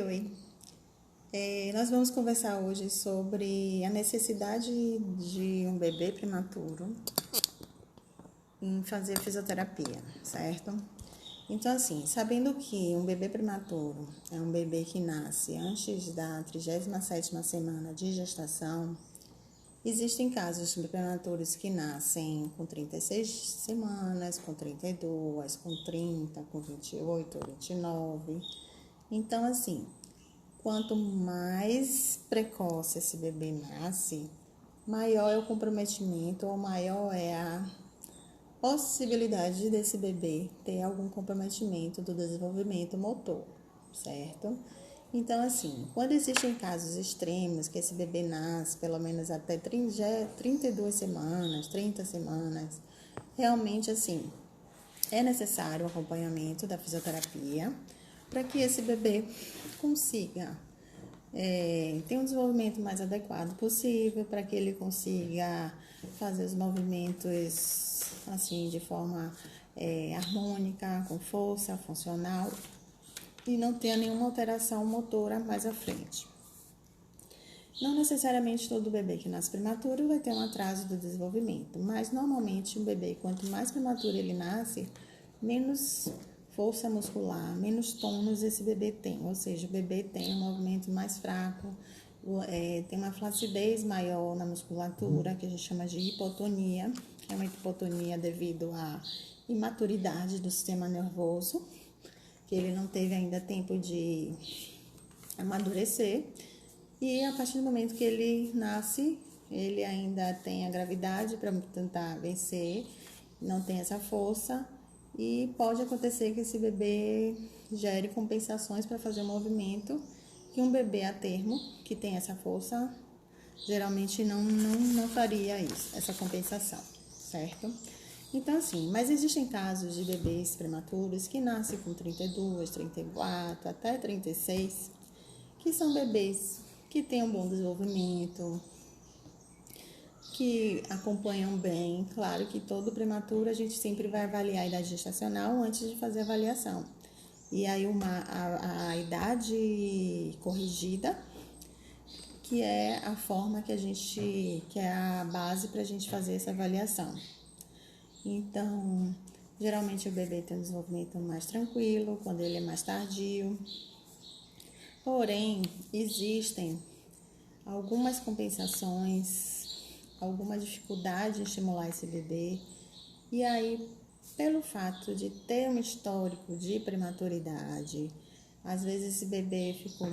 Oi. Nós vamos conversar hoje sobre a necessidade de um bebê prematuro em fazer fisioterapia, certo? Então, assim, sabendo que um bebê prematuro é um bebê que nasce antes da 37ª semana de gestação, existem casos de prematuros que nascem com 36 semanas, com 32, com 30, com 28, 29. Então, assim, quanto mais precoce esse bebê nasce, maior é o comprometimento ou maior é a possibilidade desse bebê ter algum comprometimento do desenvolvimento motor, certo? Então, assim, quando existem casos extremos que esse bebê nasce pelo menos até 32 semanas, 30 semanas, realmente, assim, é necessário o acompanhamento da fisioterapia para que esse bebê consiga ter um desenvolvimento mais adequado possível, para que ele consiga fazer os movimentos assim de forma harmônica, com força, funcional e não tenha nenhuma alteração motora mais à frente. Não necessariamente todo bebê que nasce prematuro vai ter um atraso do desenvolvimento, mas normalmente um bebê, quanto mais prematuro ele nasce, menos força muscular, menos tônus esse bebê tem, ou seja, o bebê tem um movimento mais fraco, tem uma flacidez maior na musculatura, que a gente chama de hipotonia, que é uma hipotonia devido à imaturidade do sistema nervoso, que ele não teve ainda tempo de amadurecer. E a partir do momento que ele nasce, ele ainda tem a gravidade para tentar vencer, não tem essa força e pode acontecer que esse bebê gere compensações para fazer o movimento que um bebê a termo, que tem essa força, geralmente não faria isso, essa compensação, certo? Então, assim, mas existem casos de bebês prematuros que nascem com 32, 34, até 36, que são bebês que têm um bom desenvolvimento, que acompanham bem. Claro que todo prematuro a gente sempre vai avaliar a idade gestacional antes de fazer a avaliação. E aí a idade corrigida, que é a forma que é a base para a gente fazer essa avaliação. Então, geralmente o bebê tem um desenvolvimento mais tranquilo, quando ele é mais tardio. Porém, existem algumas compensações, alguma dificuldade em estimular esse bebê. E aí, pelo fato de ter um histórico de prematuridade, às vezes esse bebê ficou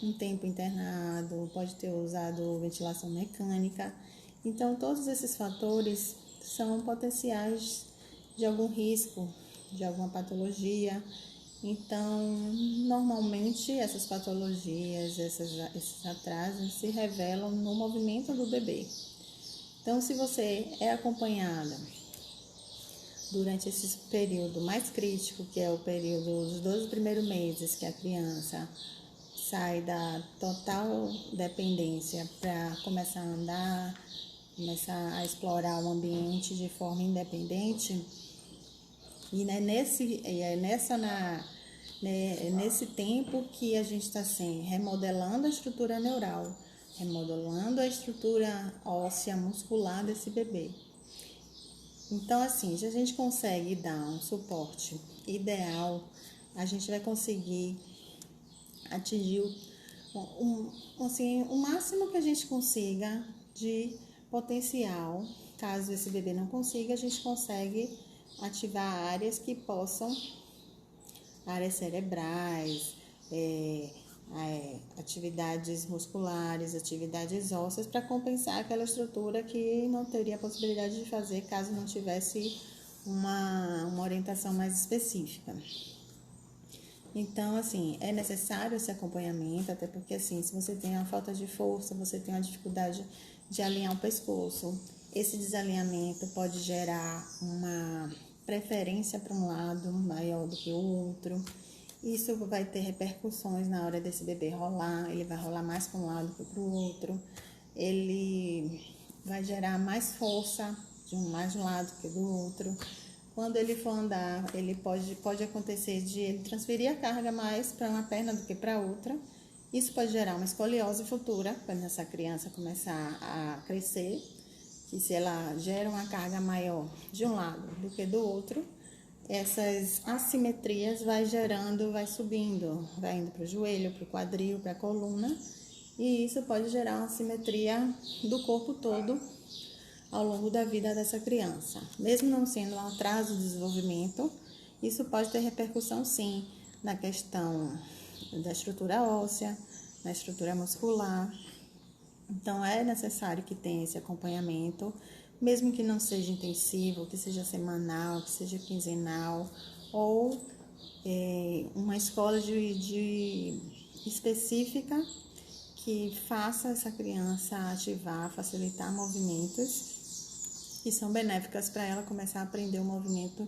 um tempo internado, pode ter usado ventilação mecânica. Então, todos esses fatores são potenciais de algum risco, de alguma patologia. Então, normalmente essas patologias, esses atrasos se revelam no movimento do bebê. Então, se você é acompanhada durante esse período mais crítico, que é o período dos 12 primeiros meses, que a criança sai da total dependência para começar a andar, começar a explorar o ambiente de forma independente, e nesse tempo que a gente está assim, remodelando a estrutura neural, remodelando a estrutura óssea muscular desse bebê. Então, assim, se a gente consegue dar um suporte ideal, a gente vai conseguir atingir o máximo que a gente consiga de potencial. Caso esse bebê não consiga, a gente consegue ativar áreas que possam, áreas cerebrais, atividades musculares, atividades ósseas, para compensar aquela estrutura que não teria a possibilidade de fazer caso não tivesse uma orientação mais específica. Então, assim, é necessário esse acompanhamento, até porque, assim, se você tem uma falta de força, você tem uma dificuldade de alinhar o pescoço, esse desalinhamento pode gerar uma preferência para um lado maior do que o outro. Isso vai ter repercussões na hora desse bebê rolar, ele vai rolar mais para um lado que para o outro, ele vai gerar mais força mais de um lado que do outro. Quando ele for andar, ele pode acontecer de ele transferir a carga mais para uma perna do que para outra. Isso pode gerar uma escoliose futura, quando essa criança começar a crescer, que se ela gera uma carga maior de um lado do que do outro, essas assimetrias vai subindo, vai indo para o joelho, para o quadril, para a coluna, e isso pode gerar uma assimetria do corpo todo ao longo da vida dessa criança. Mesmo não sendo um atraso de desenvolvimento, isso pode ter repercussão sim na questão da estrutura óssea, na estrutura muscular. Então é necessário que tenha esse acompanhamento, mesmo que não seja intensivo, que seja semanal, que seja quinzenal, ou uma escola específica que faça essa criança ativar, facilitar movimentos que são benéficas para ela começar a aprender o movimento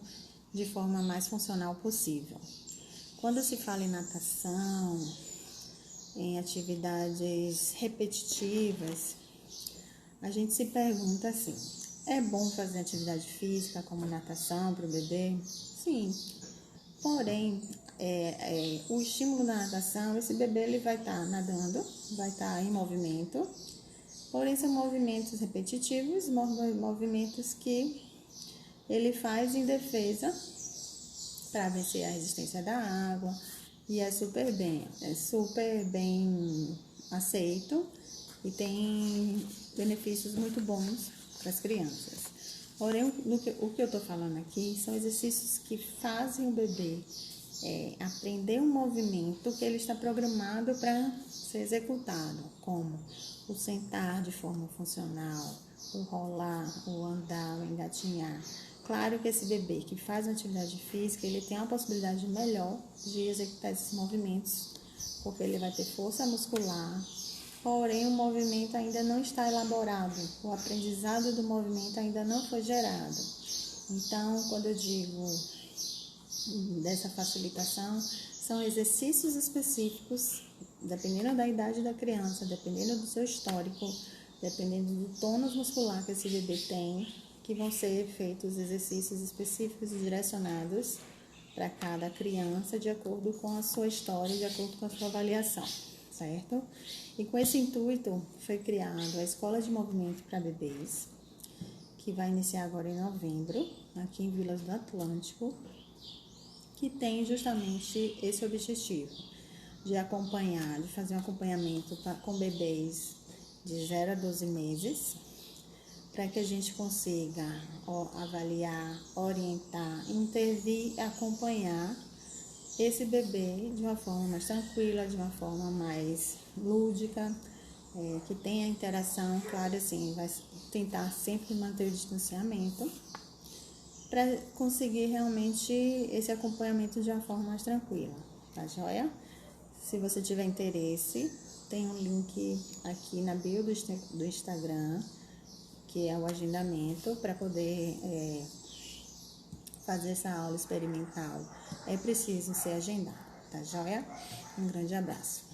de forma mais funcional possível. Quando se fala em natação, em atividades repetitivas, a gente se pergunta assim: é bom fazer atividade física como natação para o bebê? Sim, porém, o estímulo da natação, esse bebê ele vai estar nadando, vai estar em movimento, porém são movimentos repetitivos, movimentos que ele faz em defesa para vencer a resistência da água, e é super bem aceito e tem benefícios muito bons para as crianças. Porém, o que eu estou falando aqui são exercícios que fazem o bebê aprender um movimento que ele está programado para ser executado, como o sentar de forma funcional, o rolar, o andar, o engatinhar. Claro que esse bebê que faz uma atividade física, ele tem uma possibilidade melhor de executar esses movimentos, porque ele vai ter força muscular, porém o movimento ainda não está elaborado, o aprendizado do movimento ainda não foi gerado. Então, quando eu digo dessa facilitação, são exercícios específicos, dependendo da idade da criança, dependendo do seu histórico, dependendo do tônus muscular que esse bebê tem, que vão ser feitos exercícios específicos e direcionados para cada criança, de acordo com a sua história, de acordo com a sua avaliação, certo? E com esse intuito foi criado a Escola de Movimento para Bebês, que vai iniciar agora em novembro, aqui em Vilas do Atlântico, que tem justamente esse objetivo de acompanhar, de fazer um acompanhamento com bebês de 0 a 12 meses, para que a gente consiga avaliar, orientar, intervir, acompanhar esse bebê de uma forma mais tranquila, de uma forma mais lúdica, que tenha interação. Claro, assim, vai tentar sempre manter o distanciamento para conseguir realmente esse acompanhamento de uma forma mais tranquila, tá joia? Se você tiver interesse, tem um link aqui na bio do Instagram, que é o agendamento para poder fazer essa aula experimental. É preciso ser agendado, tá joia? Um grande abraço.